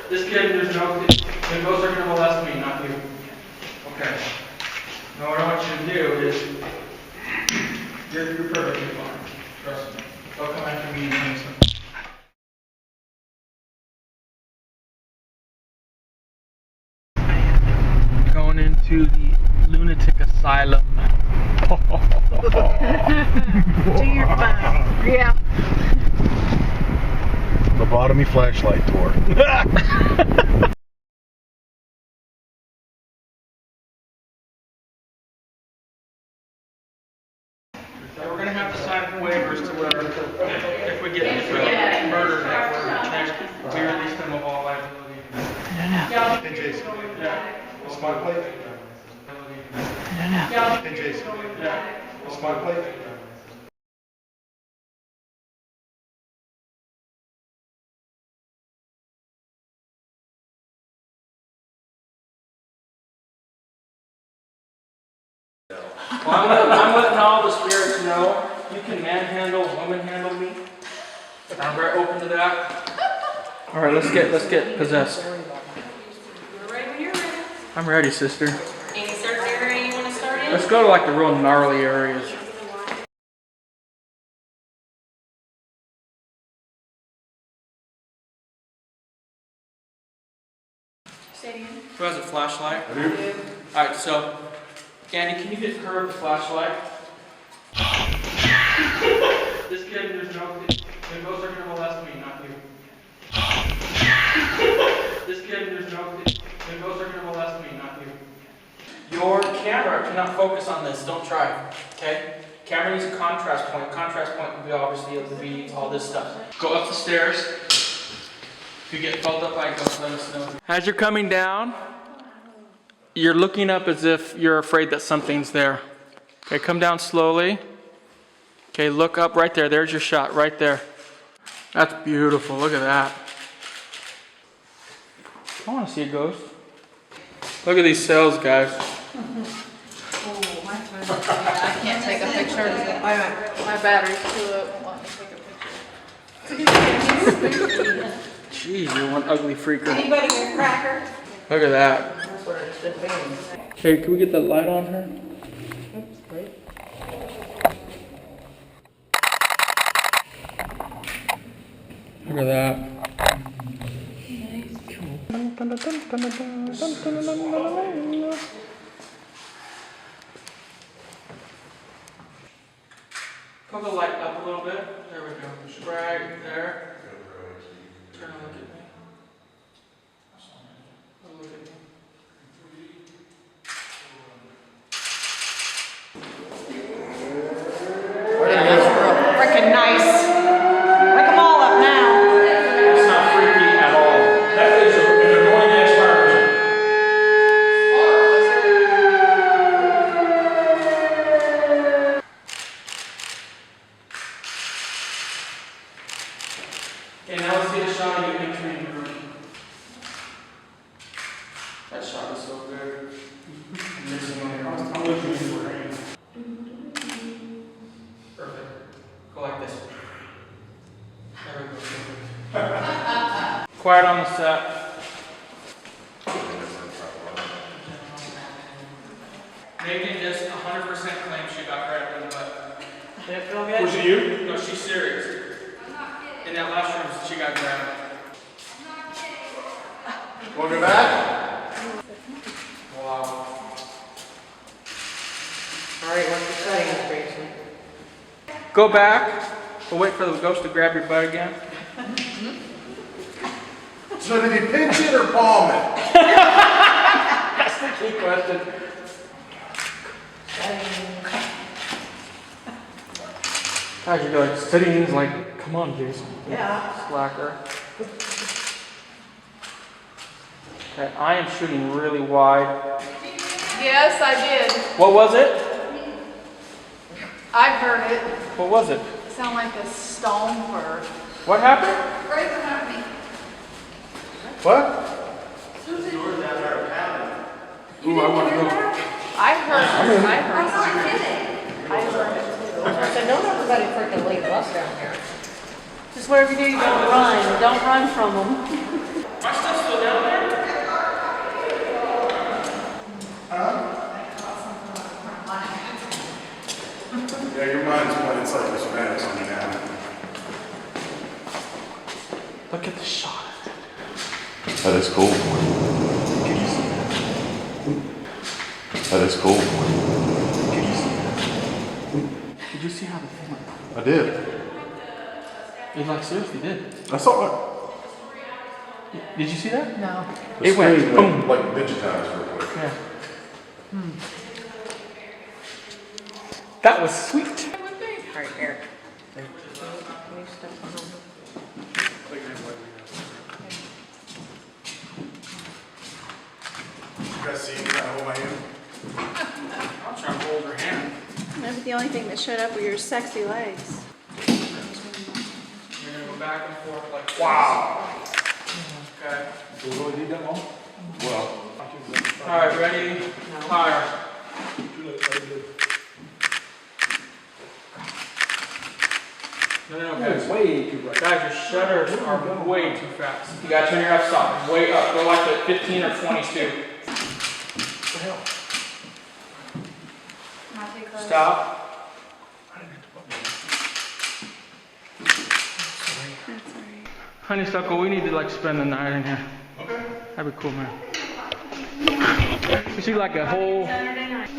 This kid, there's no, the ghosts are going to molest me, not you. Okay. Now what I want you to do is, you're perfectly fine. Trust me. They'll come after me in an instant. Going into the lunatic asylum. Do your phone. Yeah. Lobotomy flashlight tour. So we're gonna have to sign waivers to where if we get murdered, that we release them of all liability. Hey Jason. Yeah. Smart plate. Hey Jason. Yeah. Smart plate. Well, I'm letting all the spirits know you can manhandle, woman handle me. I'm very open to that. All right, let's get possessed. You're ready when you're ready. I'm ready, sister. Any certain area you want to start in? Let's go to like the real gnarly areas. Say it again. Who has a flashlight? I do. All right, so Andy, can you get her the flashlight? This kid, there's no, the ghosts are going to molest me, not you. This kid, there's no, the ghosts are going to molest me, not you. Your camera cannot focus on this. Don't try. Okay? Camera needs a contrast point. Contrast point would be obviously it would be all this stuff. Go up the stairs. If you get called up by a ghost, let us know. As you're coming down, you're looking up as if you're afraid that something's there. Okay, come down slowly. Okay, look up right there. There's your shot right there. That's beautiful. Look at that. I want to see a ghost. Look at these cells, guys. I can't take a picture. My battery's too low. Won't let me take a picture. Jeez, you're one ugly freaker. Anybody get a cracker? Look at that. Hey, can we get that light on her? Look at that. Pull the light up a little bit. There we go. Just right there. Turn and look at me. Look at me. Freaking nice. Break them all up now. It's not freaky at all. That is an annoying ass person. Okay, now let's get a shot of you entering the room. That shot is so good. I'm looking at your hand. Perfect. Go like this. There we go. Quiet on the set. Megan just 100% claims she got grabbed in the butt. Did it feel good? Was it you? No, she's serious. In that last room, she got grabbed. Want to go back? Wow. Alright, what's the settings, Jason? Go back. We'll wait for the ghost to grab your butt again. So did he pinch it or palm it? That's the key question. How's you doing? Settings like, come on, Jason. Yeah. Slacker. Okay, I am shooting really wide. Yes, I did. What was it? I heard it. What was it? Sound like a stone bird. What happened? Right behind me. What? Ooh, I want to go. I heard it. I heard it. I heard it. I said, don't everybody freaking leave us down here. Just whatever you do, don't run. Don't run from them. My stuff's still down there? Yeah, your mind's playing psychosomatic on you now. Look at the shot. That is cool. That is cool. Did you see how the thing went? I did. It like seriously did. I saw it. Did you see that? No. The It went screen boom. like digitized real quick. Yeah. That was sweet. Right here. Can you step on them? You guys see me kind of hold my hand? I'm trying to hold her hand. No, but the only thing that showed up were your sexy legs. You're gonna go back and forth like wow. Okay. Do we really need that long? Well. All right, ready? Fire. No, guys. Way too bright. Guys, your shutters are way too fast. You gotta turn your f-stop way up. Go like the 15 or 22. What the hell? Not too close. Stop. That's alright. Honeysuckle, we need to like spend the night in here. Okay. That'd be cool, man. You see like a whole. Saturday night.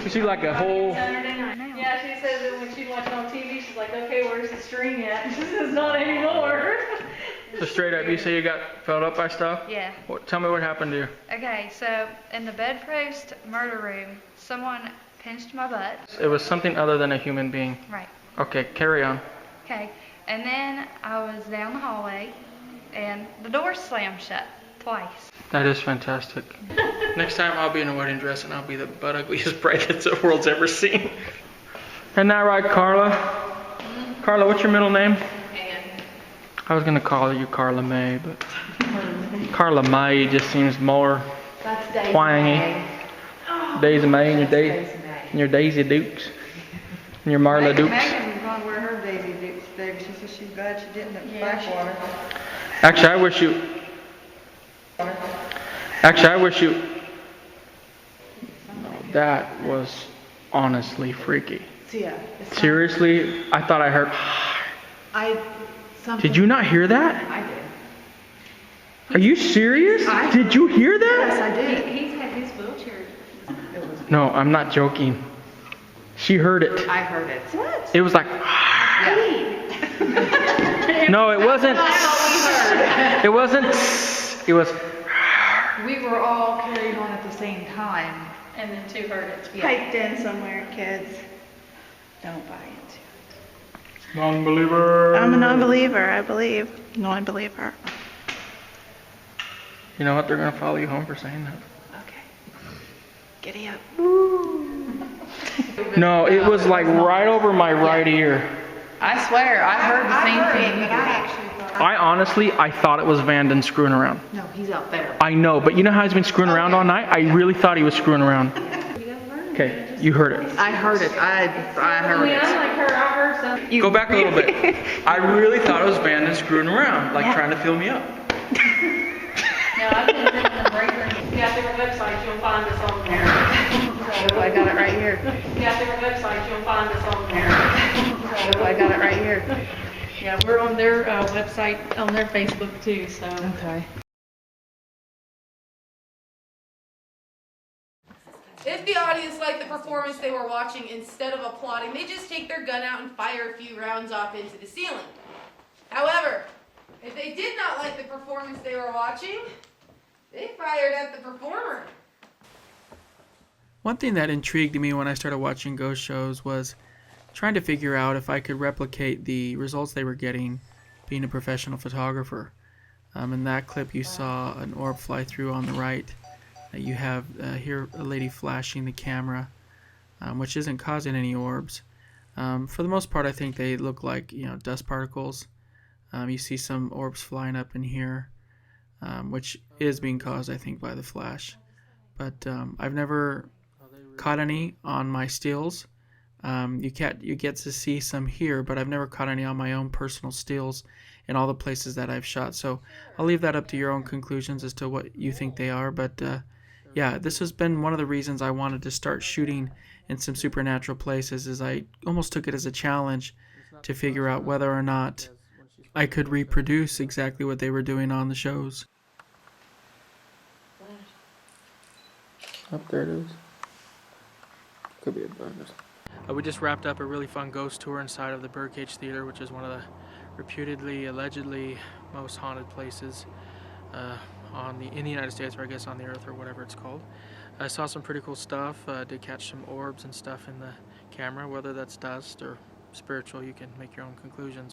You see like a whole. Saturday night. Yeah, she says that when she'd watch it on TV, she's like, okay, where's the string at? She says, not anymore. So straight up, you say you got filled up by stuff? Yeah. Tell me what happened to you. Okay, so in the bedpost murder room, someone pinched my butt. It was something other than a human being. Right. Okay, carry on. Okay. And then I was down the hallway and the door slammed shut twice. That is fantastic. Next time I'll be in a wedding dress and I'll be the butt ugliest bride that the world's ever seen. Isn't that right, Carla? Carla, what's your middle name? And I was gonna call you Carla May, but Carla May just seems more that's Daisy. twangy. Daisy May and your Daisy Dukes and your Marla Dukes. Megan was gonna wear her Daisy Dukes today, but she said she's glad she didn't at Blackwater. Actually, I wish you. No, that was honestly freaky. Yeah. Seriously, I thought I heard. Did you not hear that? I did. Are you serious? Did you hear that? I did. He's had his wheelchair. No, I'm not joking. She heard it. I heard it. What? It was like. No, it wasn't. It wasn't. It was. We were all carried on at the same time. And then two heard it. Piped in somewhere, kids. Don't buy it. Non-believer. I'm a non-believer, I believe. Non-believer. You know what? They're gonna follow you home for saying that. Okay. Giddy up. No, it was like right over my right ear. I swear, I heard the same thing. I honestly thought it was Vanden screwing around. No, he's out there. I know, but you know how he's been screwing around all night? I really thought he was screwing around. Okay, you heard it. I heard it. I heard it. like her, I heard something. Go back a little bit. I really thought it was Vanden screwing around, like trying to fill me up. No, I've been in the break room. Yeah, different websites, you'll find us on there. I got it right here. Yeah, different websites, you'll find us on there. I got it right here. Yeah, we're on their website, on their Facebook too, so. Okay. If the audience liked the performance they were watching, instead of applauding, they just take their gun out and fire a few rounds off into the ceiling. However, if they did not like the performance they were watching, they fired at the performer. One thing that intrigued me when I started watching ghost shows was trying to figure out if I could replicate the results they were getting being a professional photographer. In that clip you saw an orb fly through on the right. You have here a lady flashing the camera, which isn't causing any orbs. For the most part I think they look like dust particles. You see some orbs flying up in here, which is being caused I think by the flash. But I've never caught any on my stills. You get to see some here, but I've never caught any on my own personal stills. in all the places that I've shot. So I'll leave that up to your own conclusions as to what you think they are. But yeah, this has been one of the reasons I wanted to start shooting in some supernatural places, is I almost took it as a challenge to figure out whether or not I could reproduce exactly what they were doing on the shows. Up there it is. Could be a bonus. We just wrapped up a really fun ghost tour inside of the Birdcage Theater, which is one of the reputedly, allegedly most haunted places in the United States, or I guess on the earth, or whatever it's called. I saw some pretty cool stuff. Did catch some orbs and stuff in the camera. Whether that's dust or spiritual, you can make your own conclusions.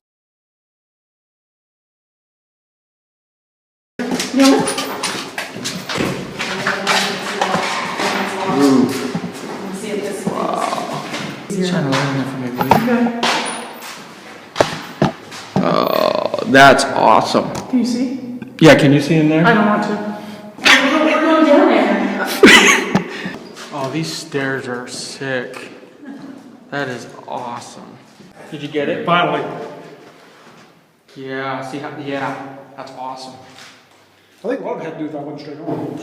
Shine a light in there for me, please. Oh, that's awesome. Can you see? Yeah, can you see in there? I don't want to. We're going down there. Oh, these stairs are sick. That is awesome. Did you get it? Finally. Yeah, see how, yeah, that's awesome. I think a lot of it had to do with I went straight on.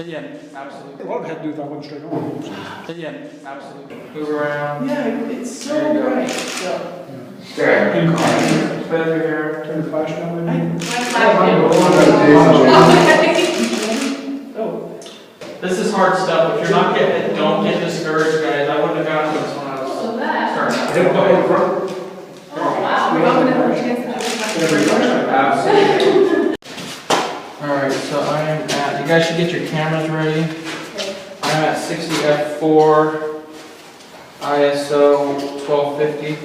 Yeah, absolutely. A lot of it had to do with I went straight on. Yeah, absolutely. Move around. Yeah, it's so There you go. bright. Yeah. There. Better here. Turn the flash down there. Oh. This is hard stuff. If you're not getting it, don't get discouraged, guys. I wouldn't have gotten this when I was starting. Oh, wow. Absolutely. Alright, so I am at, you guys should get your cameras ready. I'm at 60 f4, ISO 1250.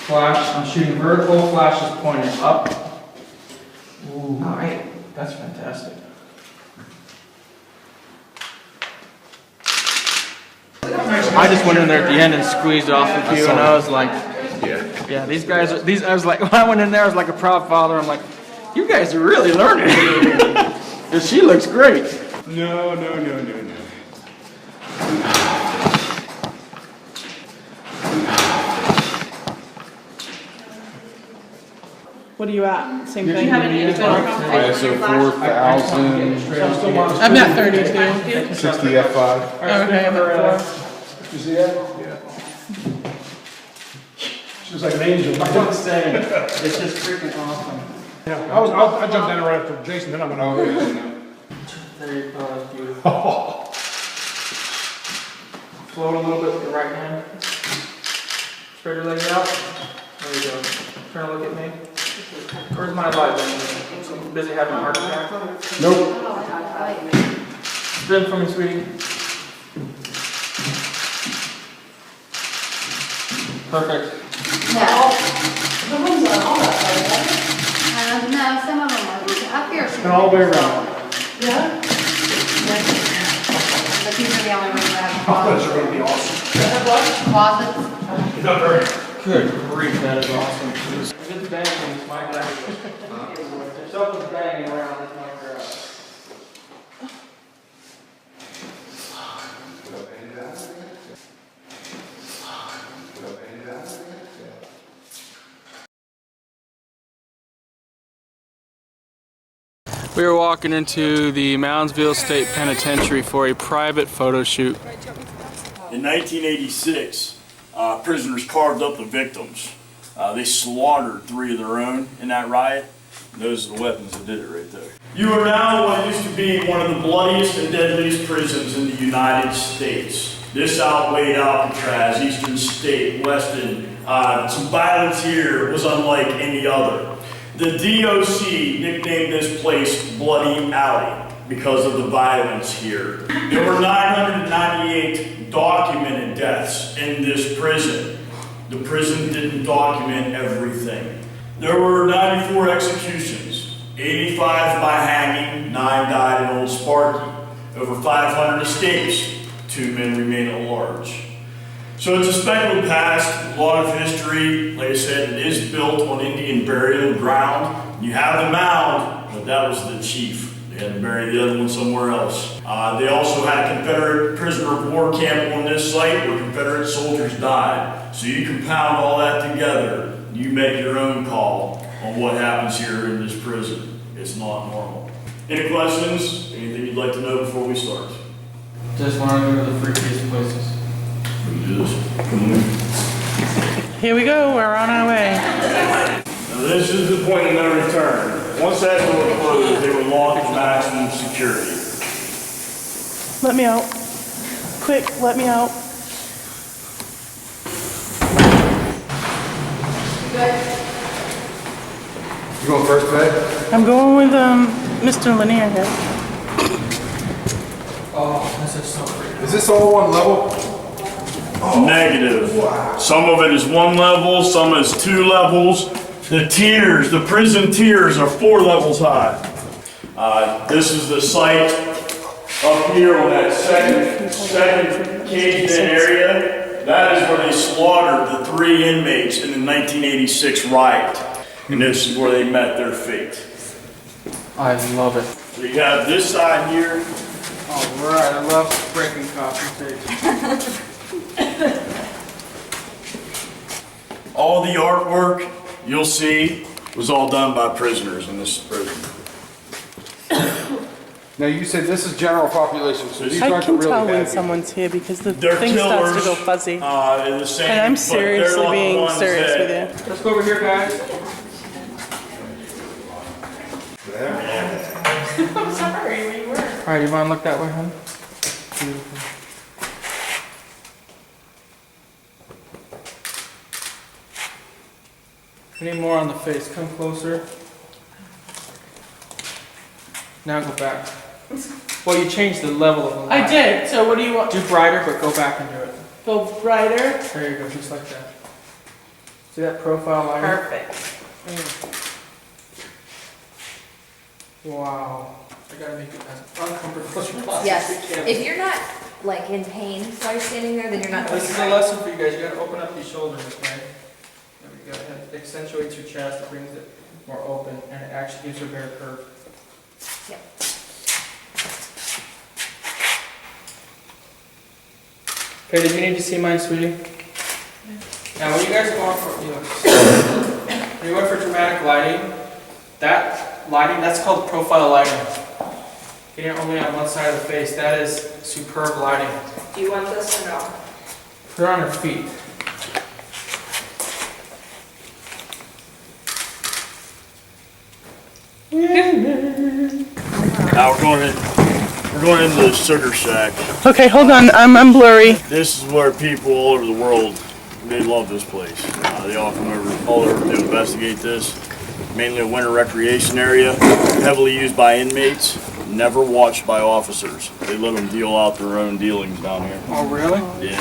Flash, I'm shooting vertical, flash is pointing up. Ooh, alright, that's fantastic. I just went in there at the end and squeezed off a few, and I was like, yeah, these guys are, I was like, when I went in there, I was like a proud father. I'm like, you guys are really learning. And she looks great. No. What are you at? Same thing? ISO 4000, I'm at 32. 60 f5. Okay, I'm at 4. You see that? Yeah. She was like an angel. I don't say, it's just freaking awesome. Yeah, I jumped in right after Jason, then I went over. There you go, that's beautiful. Float a little bit with the right hand. Spread your legs out. There you go. Turn to look at me. Where's my light? I'm busy having a heart attack. Nope. Spin for me, sweetie. Perfect. No, some of them are up here. And all the way around. But these are the only ones that have Oh, those are gonna be awesome. closets. Not very. Good grief, that is awesome. Good banging, it's my bag. There's something banging around in my garage. We are walking into the Moundsville State Penitentiary for a private photo shoot. In 1986, prisoners carved up the victims. They slaughtered 3 of their own in that riot. Those are the weapons that did it right there. You are now what used to be one of the bloodiest and deadliest prisons in the United States. This outweighed Alcatraz, Eastern State, Weston. Some violence here was unlike any other. The DOC nicknamed this place Bloody Alley because of the violence here. There were 998 documented deaths in this prison. The prison didn't document everything. There were 94 executions, 85 by hanging, 9 died in Old Sparky. Over 500 escapes, 2 men remain at large. So it's a speculative past, a lot of history. Like I said, it is built on Indian burial ground. You have the mound, but that was the chief. They had to bury the other one somewhere else. They also had a Confederate prisoner of war camp on this site where Confederate soldiers died. So you compound all that together, you make your own call. on what happens here in this prison. It's not normal. Any questions? Anything you'd like to know before we start? Just want to go to the freakiest places. We can do this. Come on. Here we go, we're on our way. Now this is the point of no return. Once that door closed, they were locked to maximum security. Let me out. Quick, let me out. You going first, babe? I'm going with Mr. Lanier here. Oh, this is so pretty. Is this all one level? Negative. Some of it is one level, some is 2 levels. The tiers, the prison tiers are 4 levels high. This is the site up here on that second caged-in area. That is where they slaughtered the 3 inmates in the 1986 riot. And this is where they met their fate. I love it. So you have this side here. All right, I love breaking coffee tape. All the artwork you'll see was all done by prisoners in this prison. Now you said this is general population, so these I aren't the can really tell bad when people. someone's here because the They're thing starts to killers, go fuzzy. The same, And I'm but they're seriously not the being ones serious that- with you. Let's go over here, guys. I'm sorry, we were. All right, you want to look that way, hon? Beautiful. We need more on the face. Come closer. Now go back. Well, you changed the level of the line. I did, so what do you want? Do brighter, but go back and do it. Go brighter? There you go, just like that. See that profile liner? Perfect. Wow. I gotta make it as uncomfortable as possible. Yes, if you're not like in pain while you're standing there, then you're not. This is a lesson for you guys. You gotta open up these shoulders, okay? There we go. It accentuates your chest, it brings it more open, and it actually gives you a better curve. Yep. Okay, did you need to see mine, sweetie? Now, when you guys are going for, when you're going for dramatic lighting, that lighting, that's called profile lighting. Getting it only on one side of the face, that is superb lighting. Do you want this or no? Put her on her feet. Now we're going into the sugar shack. Okay, hold on, I'm blurry. This is where people all over the world, they love this place. They all come over, all over to investigate this. Mainly a winter recreation area, heavily used by inmates, never watched by officers. They let them deal out their own dealings down here. Oh, really? Yeah.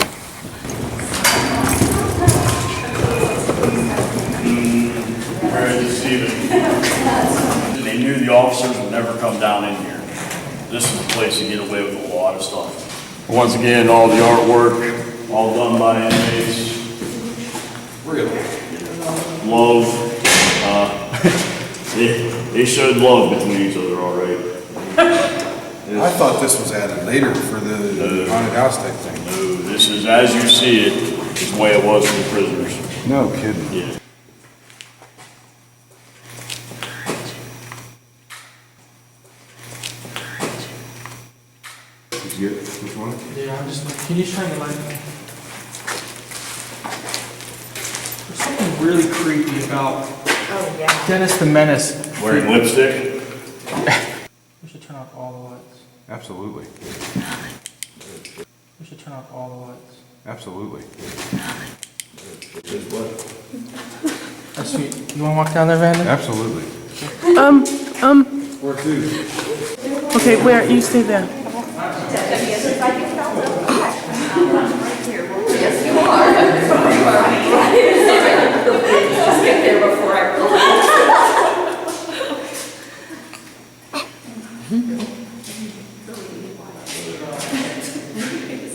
Very deceiving. They knew the officers would never come down in here. This is a place to get away with a lot of stuff. Once again, all the artwork, all done by inmates. Really? Love. They showed love between each other, all right. I thought this was added later for the haunted house type thing. No, this is as you see it, is the way it was for the prisoners. No kidding. Yeah. Did you get which one? Yeah, I'm just, can you shine the light? There's something really creepy about Dennis the Menace. Wearing lipstick? We should turn off all the lights. Absolutely. We should turn off all the lights. Absolutely. That's sweet. You wanna walk down there, Vanda? Absolutely. Where to? Okay, where, you stay there. Yes, you are. Just get there before I roll.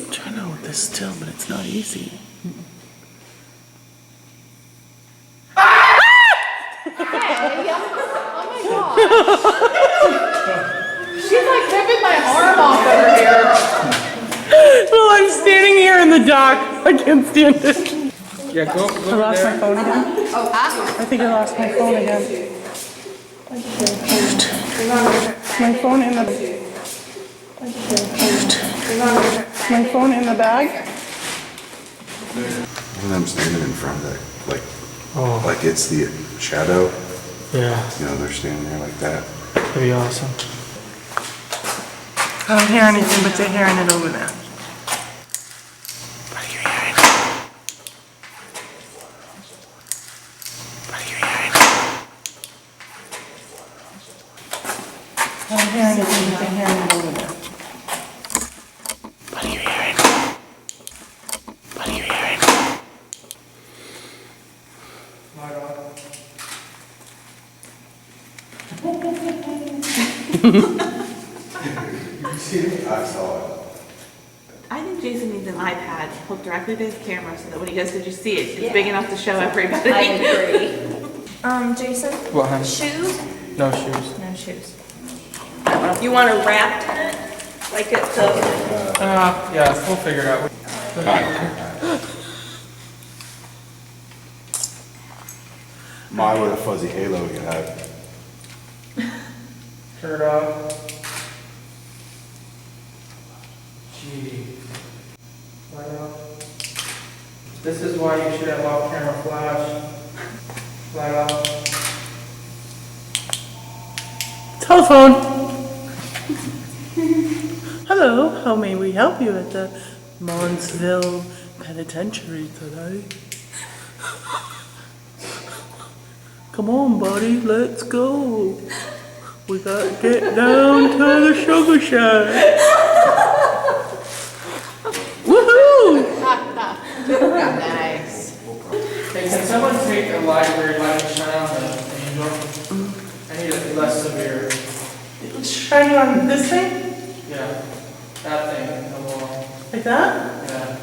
I'm trying to hold this still, but it's not easy. She's like ripping my arm off over here. Well, I'm standing here in the dark. I can't stand it. Yeah, go I lost my phone again. Oh, I think I lost my phone again. My phone in the... My phone in the bag? When I'm standing in front of that, like it's the shadow, Yeah, you know, they're standing there like that. that'd be awesome. I don't hear anything, but they're hearing it over there. What are you hearing? What are you hearing? I don't hear anything, but they're hearing it over there. What are you hearing? What are you hearing? I saw it. I think Jason needs an iPad hooked directly to his camera so that when he goes to just see it, it's big enough to show everybody. I agree. Jason? What, honey? Shoes? No shoes. No shoes. You want a wrapped in it? Like it's a... Yeah, we'll figure it out. My, what a fuzzy halo you had. Turn it off. Gee. Light off. This is why you should have off-camera flash. Light off. Telephone. Hello, how may we help you at the Moundsville Penitentiary today? Come on, buddy, let's go. We gotta get down to the sugar shack. Woohoo! Nice. Hey, can someone take a library light and shine on the angel? I need it less severe. Shine on this thing? Yeah, that thing in the wall. Like that? Yeah.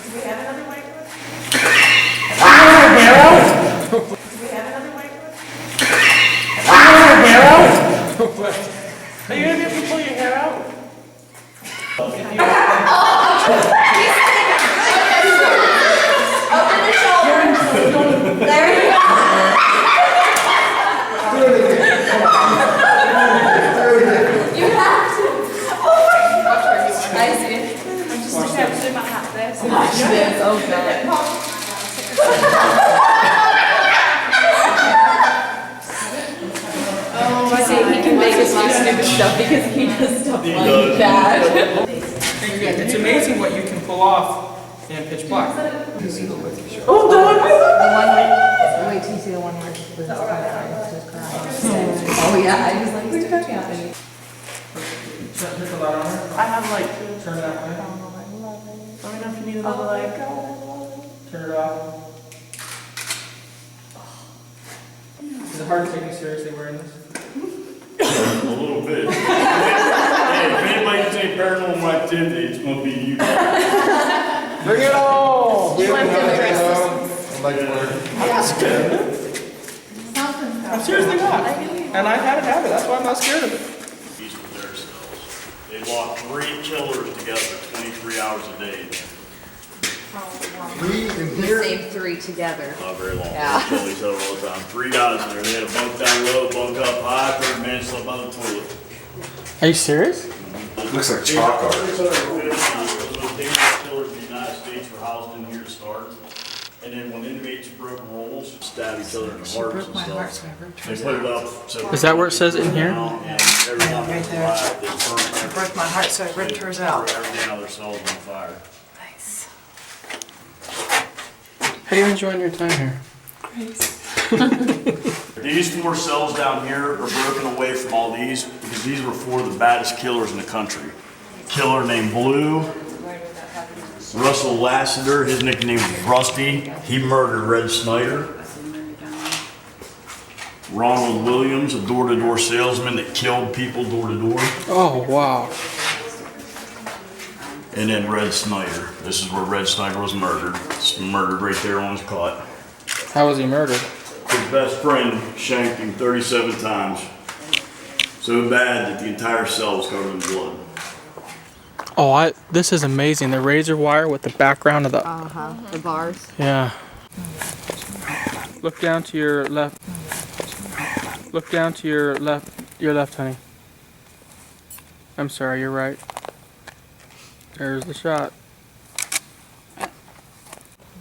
Do we have another whiteboard? Do we have another whiteboard? Are you gonna be able to pull your hair out? Open the shoulders. There you go. You have to. I see it. I'm just going to have to do my hat there. So watch this. Oh, God. See, he can make us do stupid stuff because he does stuff like that. It's amazing what you can pull off in pitch black. Oh, Wait till you see the one where Liz is oh yeah, I just like to do it. Hit the light on her. I have like two. Turn it that way. Let me know if you need another light. Turn it off. Is it hard to take you seriously wearing this? A little bit. Hey, if anybody can take paranormal activity, it's gonna be you. Bring it on! You want to do it, That's good. I'm seriously not. And I've had a habit, that's why I'm not scared of it. These were their cells. They locked 3 killers together 23 hours a day. Me in We here. saved 3 together. Not very long. Yeah. They kill each other all the time. 3 guys in there. They had a bunk down low, bunk up high, 30 minutes slept on the toilet. Are you serious? Looks like chalk art. 650 of those dangerous killers in the United States were housed in here to start. And then when inmates broke rules, stabbed each other in the hearts and stuff. They put it up so. Is that where it says in here? And every time they arrived, they burned I broke my heart, so I ripped hers out. everything out of their cells on fire. Nice. How are you enjoying your time here? These 4 cells down here are broken away from all these because these were 4 of the baddest killers in the country. Killer named Blue, Russell Lassiter, his nickname was Rusty. He murdered Red Snyder. Ronald Williams, a door-to-door salesman that killed people door-to-door. Oh, wow. And then Red Snyder. This is where Red Snyder was murdered. It's murdered right there on his cot. How was he murdered? His best friend shanked him 37 times. So bad that the entire cell was covered in blood. Oh, this is amazing. The razor wire with the background of the. The bars. Yeah. Look down to your left. Look down to your left. Your left, honey. I'm sorry, you're right. There's the shot.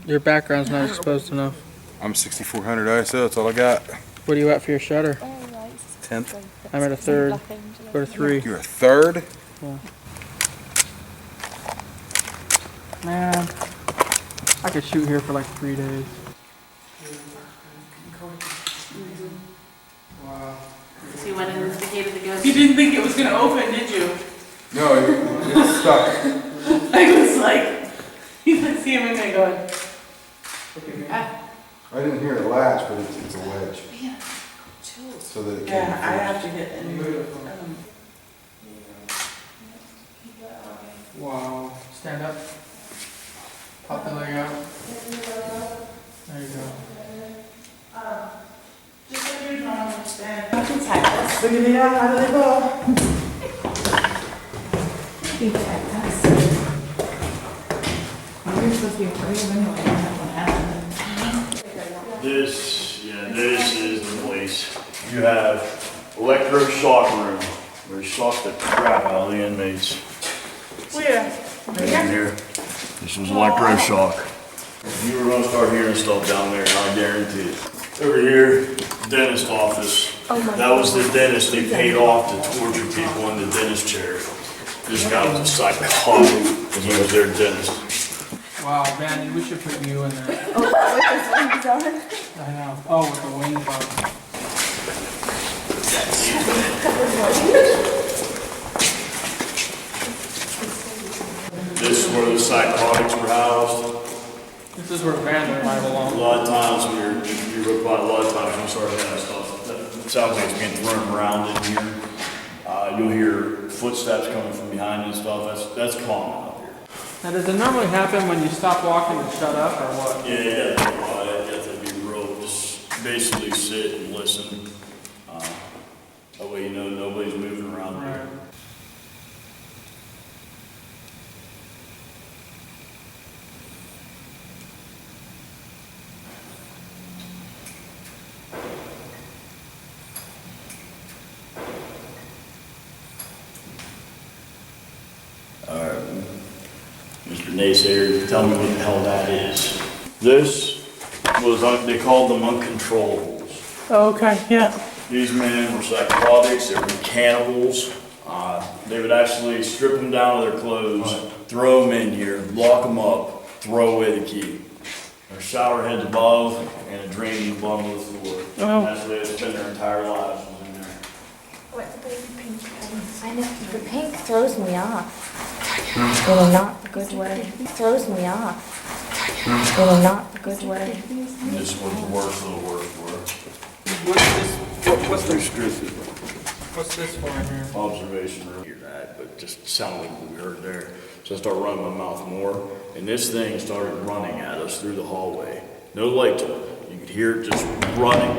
Your background's not exposed enough. I'm 6400 ISO, that's all I got. What are you at for your shutter? 10th. I'm at a third. Go to 3. You're a third? Yeah. Man, I could shoot here for like 3 days. Wow. She went and investigated the ghost. You didn't think it was gonna open, did you? No, it's stuck. I was like, you can see him in there going. I didn't hear it latch, but it's a wedge. So that it can't. Yeah, I have to get in. Wow. Stand up. Pop the leg out. There you go. Just like your drawing stand. I can type this. Look at the how do they go? You can type this. You're supposed to be afraid of anyway. That one happened. This is the place. You have electroshock room, where you shock the crap out of the inmates. Where? In here. This was electroshock. You were gonna start hearing stuff down there, I guarantee it. Over here, dentist office. That was the dentist they paid off to torture people in the dentist chair. This guy was a psychotic, because he was their dentist. Wow, man, we should put you in there. Oh, with his wings on. I know. Oh, with the wings on. This is where the psychotics were housed. This is where Vander and I A belong. lot of times when you're look by, a lot of times when you start having stuff, that sounds like it's being thrown around in here. You'll hear footsteps coming from behind and stuff. That's common out here. Now, does it normally happen when you stop walking and shut up, or what? Yeah, you have to be real, just basically sit and listen. That way you know nobody's moving around here. Right. Mr. Naysayer, tell me what the hell that is. This was, they called them uncontrollables. Oh, okay, yeah. These men were psychotics, they were cannibals. They would actually strip them down to their clothes, throw them in here, lock them up, throw away the key. There's shower heads above and a draining bottom of the floor. Oh. That's where they spend their entire lives was in there. What's the baby pink? I know, the pink throws me off. In a not good way. Throws me off. In a not good way. This was the worst of the worst were. What's this? What's They're this? strictly What's this for in here? observation room. Hear that, but it just sounded like what we heard there. So I started running my mouth more, and this thing started running at us through the hallway. No light to it. You could hear it just running.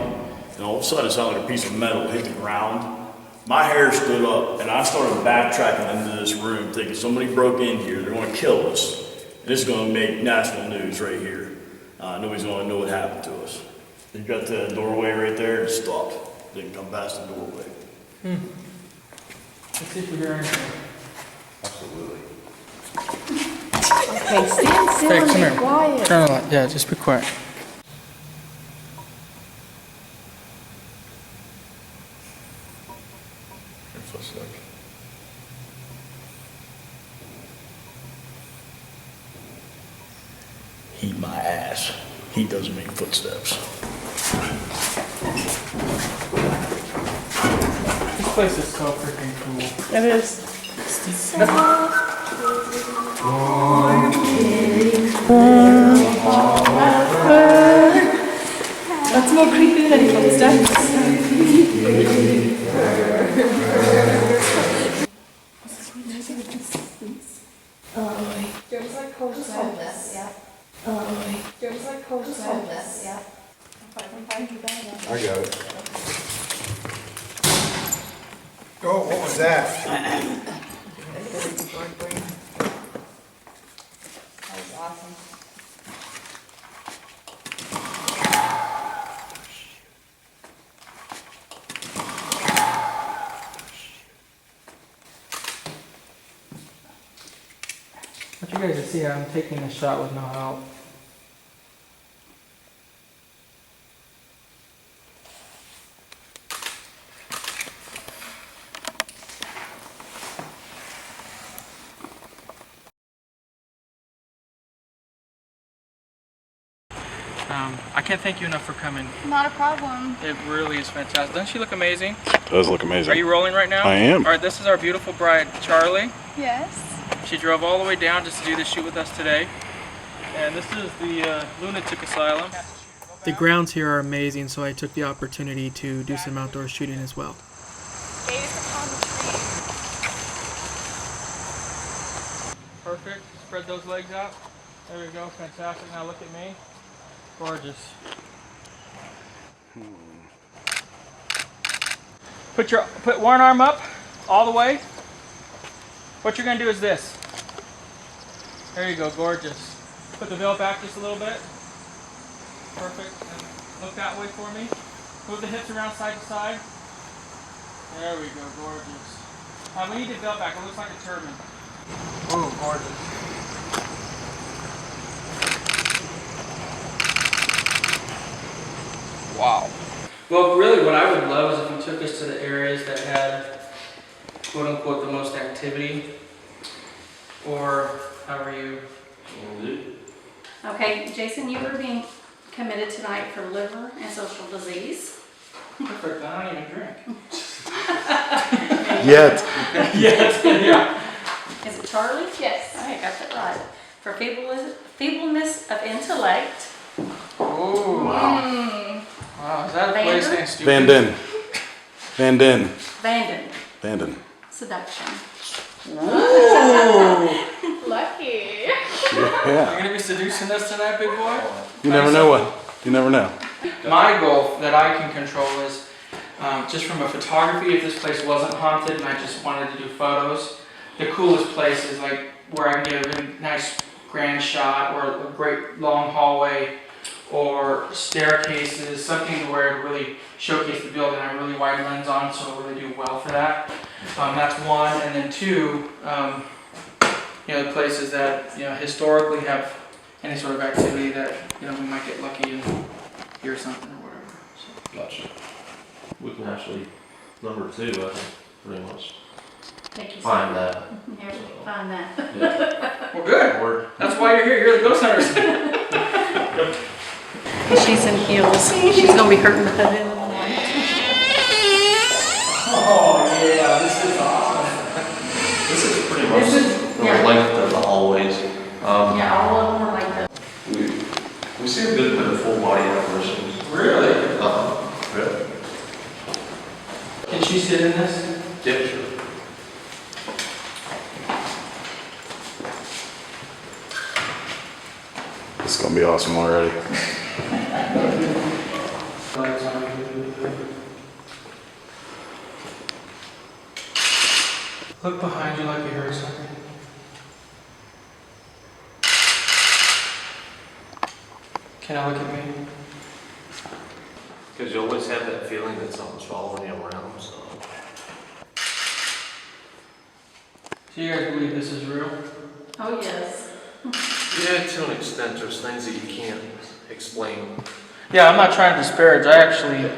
And all of a sudden it sounded like a piece of metal hit the ground. My hair stood up, and I started backtracking into this room, thinking somebody broke in here, they're gonna kill us. And this is gonna make national news right here. Nobody's gonna know what happened to us. You got the doorway right there, and stopped. Didn't come past the doorway. Let's see if we hear anything. Absolutely. Okay, stand still Hey, and come be here. quiet. Turn the light. Yeah, just be quiet. Heat my ass. He doesn't make footsteps. This place is so freaking cool. It is. That's more creepy than any footsteps. Just hold this, yeah. Just hold this, yeah. I got it. Oh, what was that? awesome. I want you guys to see how I'm taking a shot with no help. I can't thank you enough for coming. Not a problem. It really is fantastic. Doesn't she look amazing? Does look amazing. Are you rolling right now? I am. All right, this is our beautiful bride, Charlie. Yes. She drove all the way down just to do this shoot with us today. And this is the Lunatic Asylum. The grounds here are amazing, so I took the opportunity to do some outdoor shooting as well. Gaze upon the tree. Perfect. Spread those legs out. There we go. Fantastic. Now look at me. Gorgeous. Put one arm up all the way. What you're gonna do is this. There you go. Gorgeous. Put the veil back just a little bit. Perfect. And look that way for me. Move the hips around side to side. There we go. Gorgeous. We need the veil back. It looks like a turban. Ooh, gorgeous. Wow. Well, really what I would love is if you took us to the areas that had, quote unquote, the most activity, or however you... Okay, Jason, you are being committed tonight for liver and social disease. Perfect, I don't even drink. Yet. Yes, yeah. Is it Charlie? Yes. I got that right. For feebleness of intellect. Ooh, wow. Wow, is that a place named stupid? Vanden. Seduction. Ooh. Lucky. Yeah. You're gonna be seducing us tonight, big boy? You never know what. You never know. My goal that I can control is just from a photography, if this place wasn't haunted and I just wanted to do photos, the coolest place is like where I can get a really nice grand shot or a great long hallway or staircases, something where it really showcase the building. I have a really wide lens on, so it'll really do well for that. That's one, and then two, the places that historically have any sort of activity that we might get lucky and hear something or whatever. So. Gotcha. We can actually, number two, I think, pretty much Thank you, find that. Yeah, find that. Yeah. Well, good. That's why you're here. You're the ghost hunters. She's in heels. She's going to be hurting the hood in the morning. Oh, yeah. This is awesome. This is pretty much the length of the hallways. Yeah, all of them are like that. We see a good bit of full body apparitions. Really? Yeah. Can she sit in this? Yeah, sure. It's gonna be awesome already. Look behind you like you heard something. Can I look at me? Because you always have that feeling that something's following you around, so. Do you guys believe this is real? Oh, yes. Yeah, to an extent, there's things that you can't explain. Yeah, I'm not trying to disparage. I actually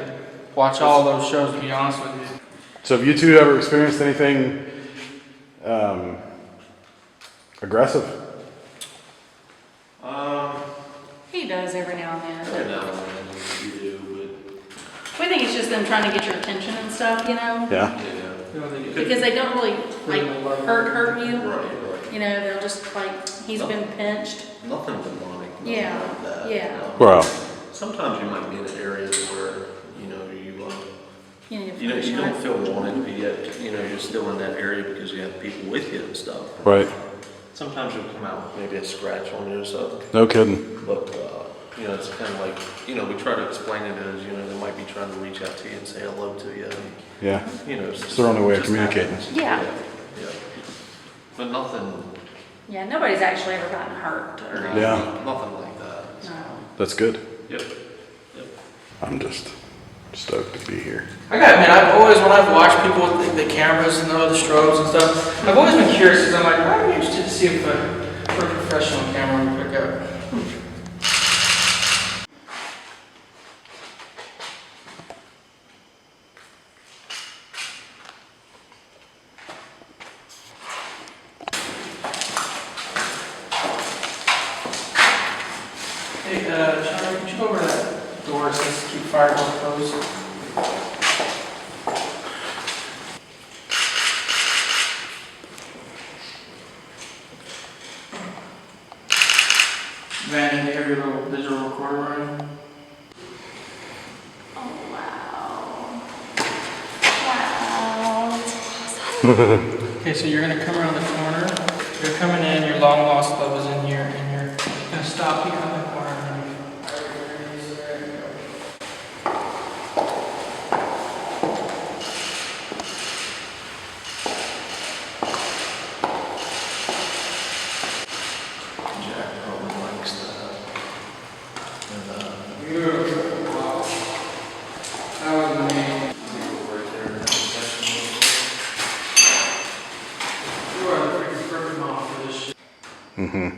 watch all those shows, to be honest with you. So have you two ever experienced anything aggressive? He does every now and then. Every now and then you do, We think it's just them trying to get your attention and stuff, Yeah. but yeah. Because they don't really like hurt you. Right. They'll just like he's been pinched. Nothing demonic. Nothing Yeah, like that. yeah. No. Well. Sometimes you might be in areas where you You don't feel wanted, but yet you're still in that area because you have people with you and stuff. Right. Sometimes you'll come out with maybe a scratch on you or something. No kidding. But it's kind of like we try to explain it as they might be trying to reach out to you and say hello to you. And, Yeah. it's It's their only way of just communicating. happens. Yeah. Yeah. But nothing Yeah, nobody's actually ever gotten hurt or anything. Yeah. Nothing like that. No. That's good. Yep. I'm just stoked to be here. I gotta admit, I've always, when I've watched people with the cameras and the strobes and stuff, I've always been curious because I'm like, I'd be interested to see if a professional camera would pick up. Hey, Charlie, could you go over to that door? It says keep fire door closed. Van, you have your little digital recorder running? Oh, wow. Wow. Okay, so you're gonna come around the corner. You're coming in, your long lost love is in here, and you're gonna stop here on the corner. Jack probably likes that. And, Beautiful. Wow. That was amazing. right there. You are the freaking perfect mom for this shit. Mm-hmm.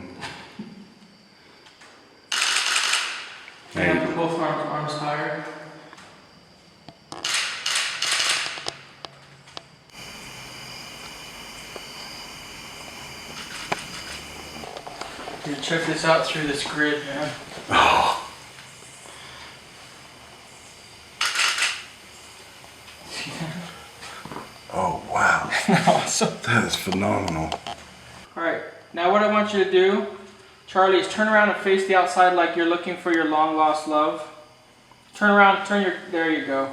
And both arms higher. Here, check this out through this grid, man. Oh, oh wow. Awesome. That is phenomenal. Alright, now what I want you to do, Charlie, is turn around and face the outside like you're looking for your long lost love. Turn around, there you go.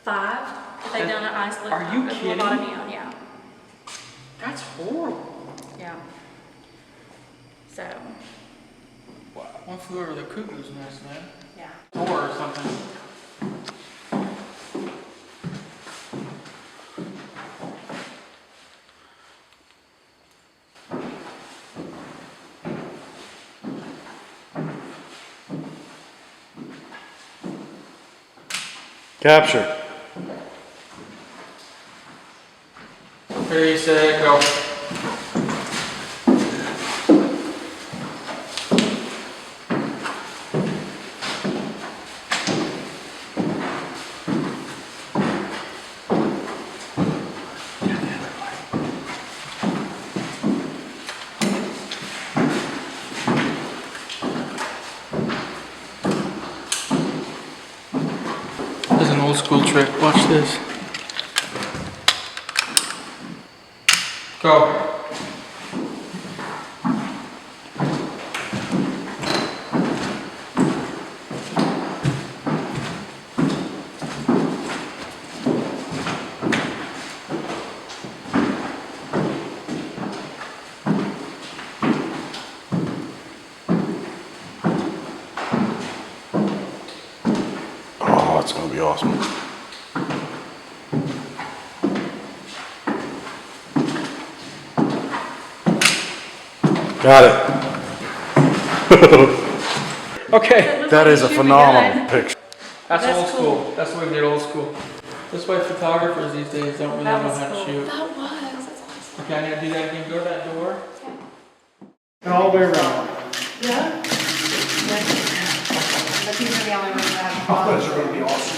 Five. If they've done an isolate. Are you kidding? Lobotomy, yeah. That's horrible. Yeah. So. Wow. One flew over the cuckoo's nest, man. Yeah. Or something. Capture. Ready, set, go. This is an old school trick. Watch this. Go. Oh, it's gonna be awesome. Got it. Okay. That is a phenomenal picture. That's old That's school. That's the way we did old school. That's why photographers these days don't really That know was how to cool. shoot. That was. That's awesome. Okay, I need to do that again. Go to that door. And all the way around. Yeah? But these are the only ones that have Oh, those closets. are gonna be awesome.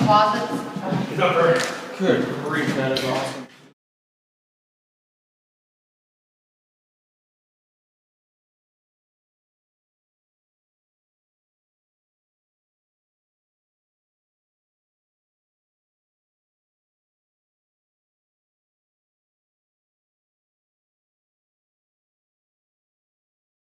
Closets? Good grief, that is awesome.